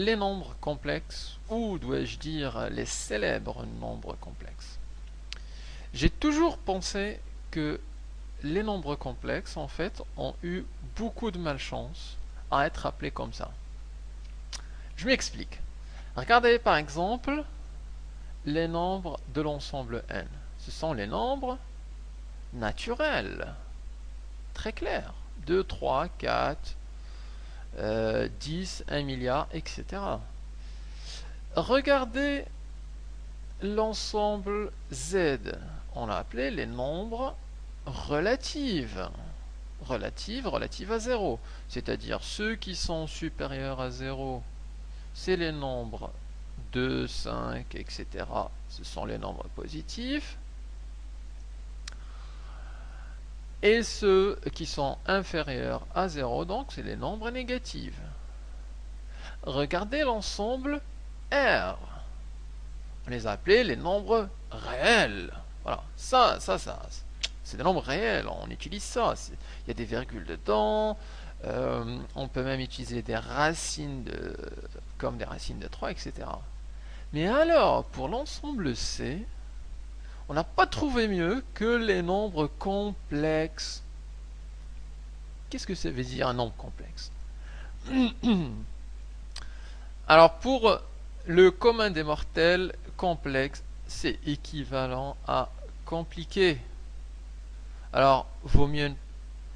les nombres complexes, ou dois-je dire les célèbres nombres complexes. J'ai toujours pensé que les nombres complexes, en fait, ont eu beaucoup de malchance à être appelés comme ça. Je m'explique. Regardez par exemple les nombres de l'ensemble n. Ce sont les nombres naturels, très clairs. 2, 3, 4, 10, 1 milliard, etc. Regardez l'ensemble z. On l'a appelé les nombres relatifs. Relative à 0. C'est-à-dire ceux qui sont supérieurs à 0, c'est les nombres 2, 5, etc. Ce sont les nombres positifs. Et ceux qui sont inférieurs à 0, donc c'est les nombres négatifs. Regardez l'ensemble R. On les a appelés les nombres réels. Voilà, ça, c'est des nombres réels, on utilise ça. Il y a des virgules dedans, on peut même utiliser des racines comme des racines de 3, etc. Mais alors, pour l'ensemble C, on n'a pas trouvé mieux que les nombres complexes. Qu'est-ce que ça veut dire un nombre complexe? Alors pour le commun des mortels, complexe, c'est équivalent à compliqué. Alors, vaut mieux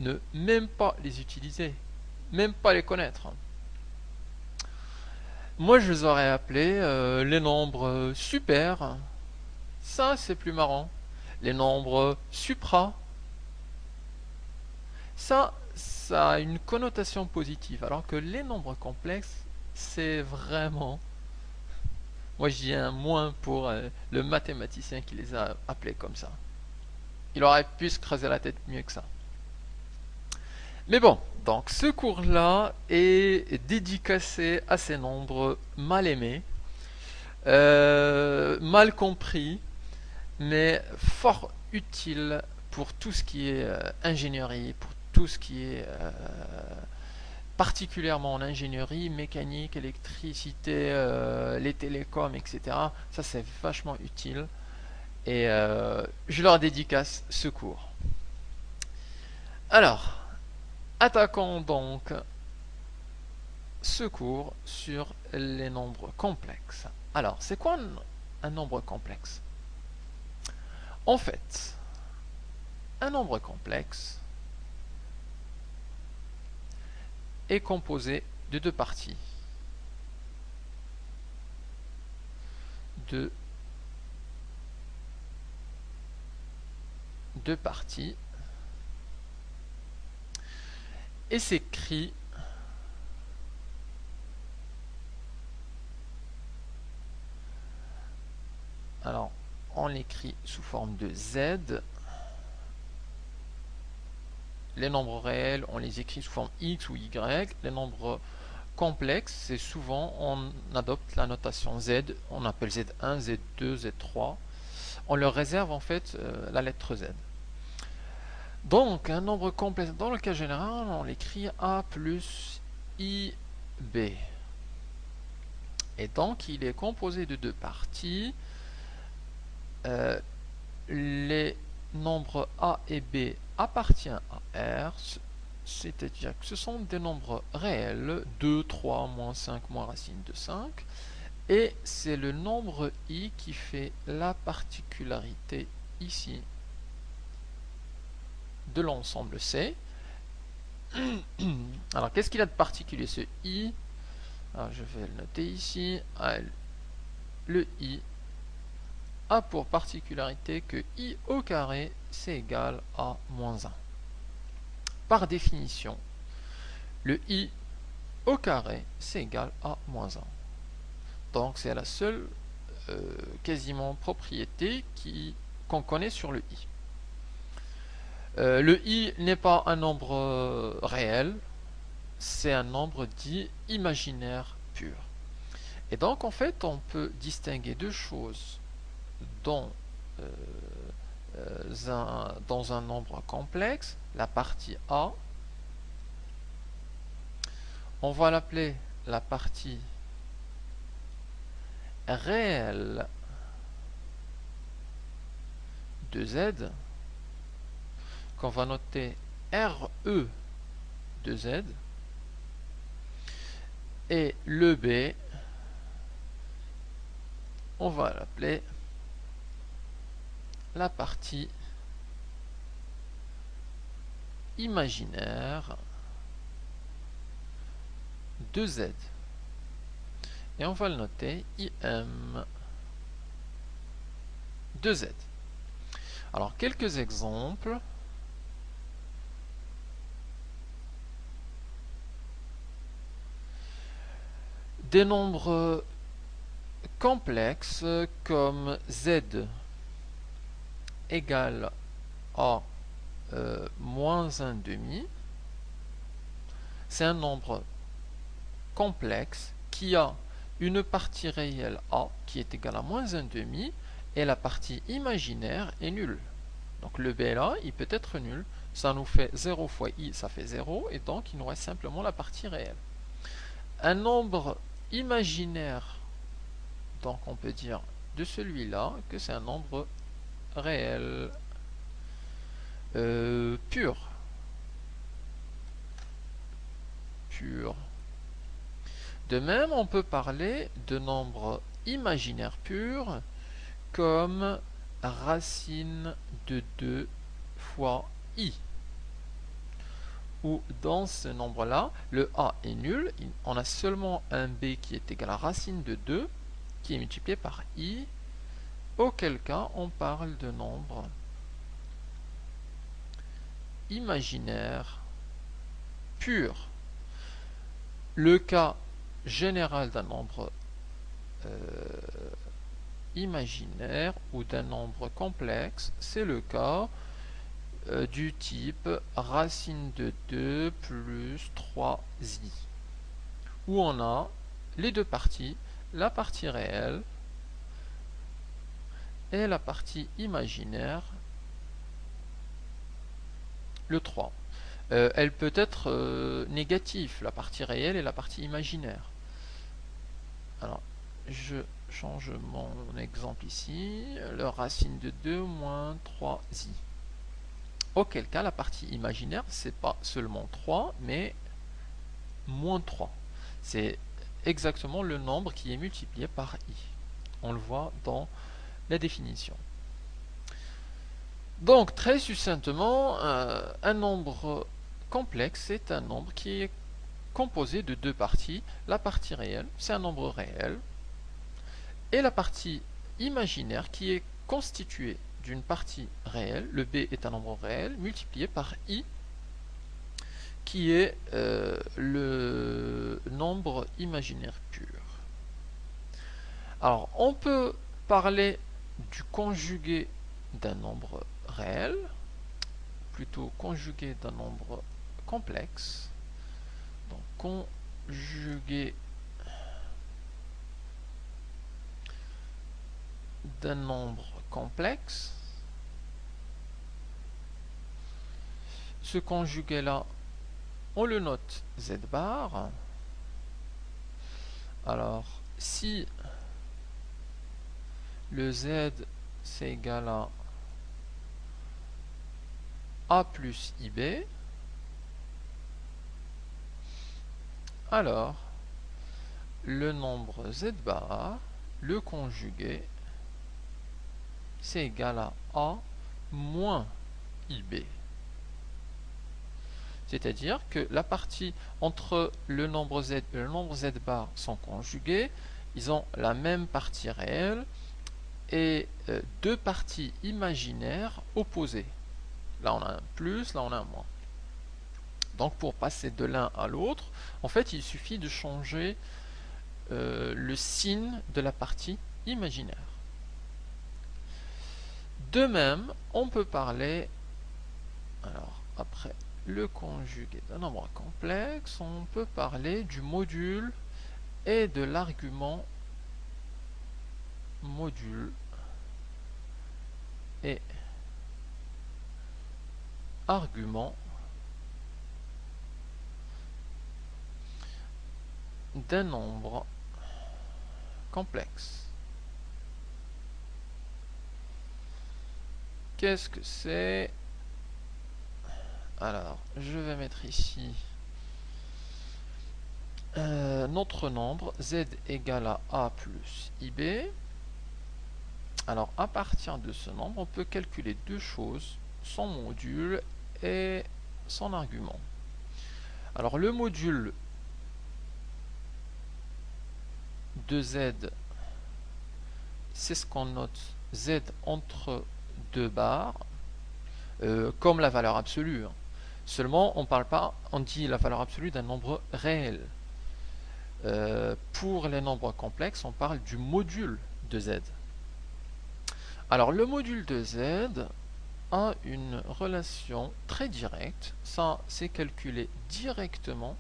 ne même pas les utiliser, même pas les connaître. Moi, je les aurais appelés les nombres super. Ça, c'est plus marrant. Les nombres supra. Ça a une connotation positive. Alors que les nombres complexes, c'est vraiment... Moi, je dis un moins pour le mathématicien qui les a appelés comme ça. Il aurait pu se creuser la tête mieux que ça. Mais bon, donc ce cours-là est dédicacé à ces nombres mal aimés, mal compris, mais fort utile pour tout ce qui est ingénierie, pour tout ce qui est particulièrement en ingénierie, mécanique, électricité, les télécoms, etc. Ça c'est vachement utile et je leur dédicace ce cours. Alors, attaquons donc ce cours sur les nombres complexes. Alors, c'est quoi un nombre complexe? En fait, un nombre complexe est composé de deux parties. De deux parties. Et s'écrit alors on l'écrit sous forme de z. Les nombres réels, on les écrit sous forme x ou y. Les nombres complexes, c'est souvent on adopte la notation z. On appelle z1, z2, z3. On leur réserve en fait la lettre z. Donc un nombre complexe dans le cas général, on l'écrit a plus ib. Et donc il est composé de deux parties. Les nombres a et b appartiennent à R, c'est-à-dire que ce sont des nombres réels, 2, 3, moins 5, moins racine de 5, et c'est le nombre i qui fait la particularité ici de l'ensemble C. Alors qu'est-ce qu'il a de particulier ce i? Alors, je vais le noter ici. Le i a pour particularité que i au carré c'est égal à moins 1. Par définition, le i au carré c'est égal à moins 1. Donc c'est la seule quasiment propriété qu'on connaît sur le i. Le i n'est pas un nombre réel, c'est un nombre dit imaginaire pur. Et donc en fait on peut distinguer deux choses dans un nombre complexe. La partie A, 'on va l'appeler la partie réel de Z, qu'on va noter RE de Z, et le B, on va l'appeler la partie imaginaire de Z. Et on va le noter IM de Z. Alors, quelques exemples. Des nombres complexes comme Z égale à moins 1/2. C'est un nombre complexe qui a une partie réelle A qui est égale à moins 1/2 et la partie imaginaire est nulle. Donc le B là, il peut être nul. Ça nous fait 0 fois I, ça fait 0, et donc il nous reste simplement la partie réelle. Un nombre imaginaire, donc on peut dire de celui-là que c'est un nombre réel pur. De même, on peut parler de nombres imaginaires purs comme racine de 2 fois I. Où dans ce nombre-là, le A est nul, on a seulement un B qui est égal à racine de 2, qui est multiplié par I, auquel cas on parle de nombre imaginaire pur. Le cas général d'un nombre imaginaire ou d'un nombre complexe, c'est le cas du type racine de 2 plus 3i, où on a les deux parties, la partie réelle et la partie imaginaire, le 3. Elle peut être négative, la partie réelle et la partie imaginaire. Alors, je change mon exemple ici, le racine de 2 moins 3i. Auquel cas, la partie imaginaire, c'est pas seulement 3, mais moins 3. C'est exactement le nombre qui est multiplié par i. On le voit dans la définition. Donc, très succinctement, un nombre complexe, c'est un nombre qui est composé de deux parties. La partie réelle, c'est un nombre réel, et la partie imaginaire qui est constituée d'une partie réelle, le b est un nombre réel, multiplié par i, qui est le nombre imaginaire pur. Alors, on peut parler du conjugué d'un nombre réel, plutôt conjugué d'un nombre complexe. Donc, conjugué d'un nombre complexe. Ce conjugué-là, on le note z bar. Alors, si le z c'est égal à a plus ib, alors le nombre z bar, le conjugué, c'est égal à a moins ib. C'est-à-dire que la partie entre le nombre z et le nombre z bar sont conjugués, ils ont la même partie réelle et deux parties imaginaires opposées. Là on a un plus, là on a un moins. Donc pour passer de l'un à l'autre, en fait il suffit de changer le signe de la partie imaginaire. De même, on peut parler, alors après le conjugué d'un nombre complexe, on peut parler du module et de l'argument module et argument d'un nombre complexe. qu'est-ce que c'est? Alors, je vais mettre ici notre nombre z égale à a plus ib. Alors, à partir de ce nombre, on peut calculer deux choses, son module et son argument. Alors, le module de z, c'est ce qu'on note z entre deux barres, comme la valeur absolue. Seulement, on parle pas, on dit la valeur absolue d'un nombre réel. Pour les nombres complexes, on parle du module de z. Alors, le module de z a une relation très directe. Ça, c'est calculé directement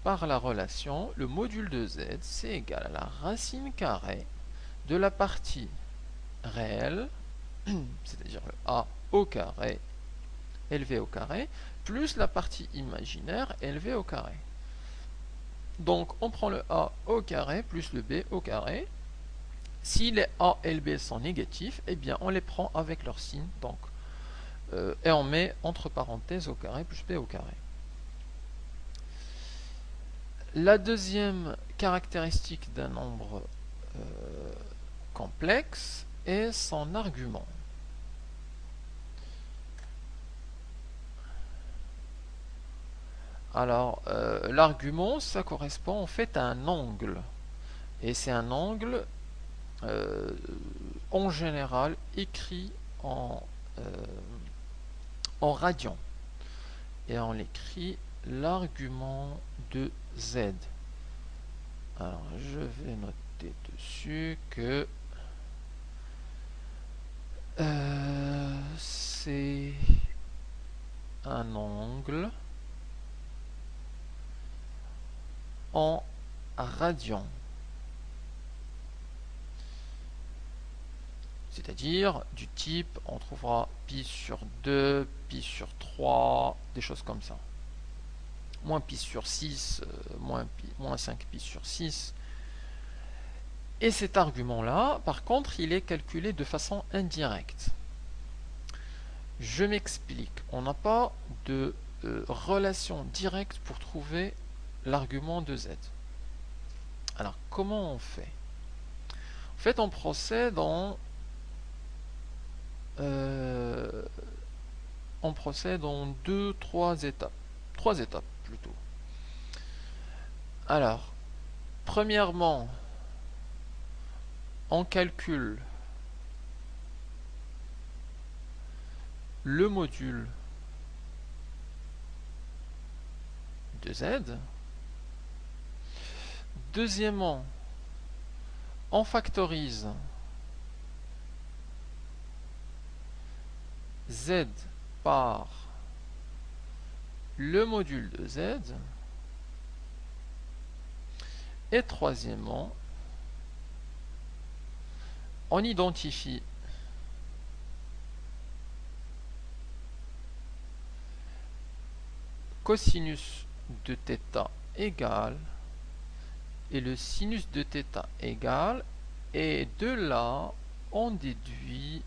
par la relation. Le module de z, c'est égal à la racine carrée de la partie réelle, c'est-à-dire le a au carré, élevé au carré, plus la partie imaginaire élevée au carré. Donc on prend le a au carré plus le b au carré. Si les a et le b sont négatifs, eh bien on les prend avec leur signe, donc, et on met entre parenthèses au carré plus b au carré. La deuxième caractéristique d'un nombre complexe est son argument. Alors, l'argument, ça correspond en fait à un angle. Et c'est un angle, en général, écrit en radian. Et on écrit l'argument de z. Alors, je vais noter dessus que c'est un angle en radian. C'est-à-dire du type, on trouvera pi sur 2, pi sur 3, des choses comme ça. Moins pi sur 6, moins 5 pi sur 6. Et cet argument-là, par contre, il est calculé de façon indirecte. Je m'explique. On n'a pas de relation directe pour trouver l'argument de z. Alors, comment on fait? En fait, on procède en trois étapes. Trois étapes plutôt. Alors, premièrement, on calcule le module de z. Deuxièmement, on factorise z par le module de z. Et troisièmement, on identifie cosinus de θ égale et le sinus de θ égale, et de là on déduit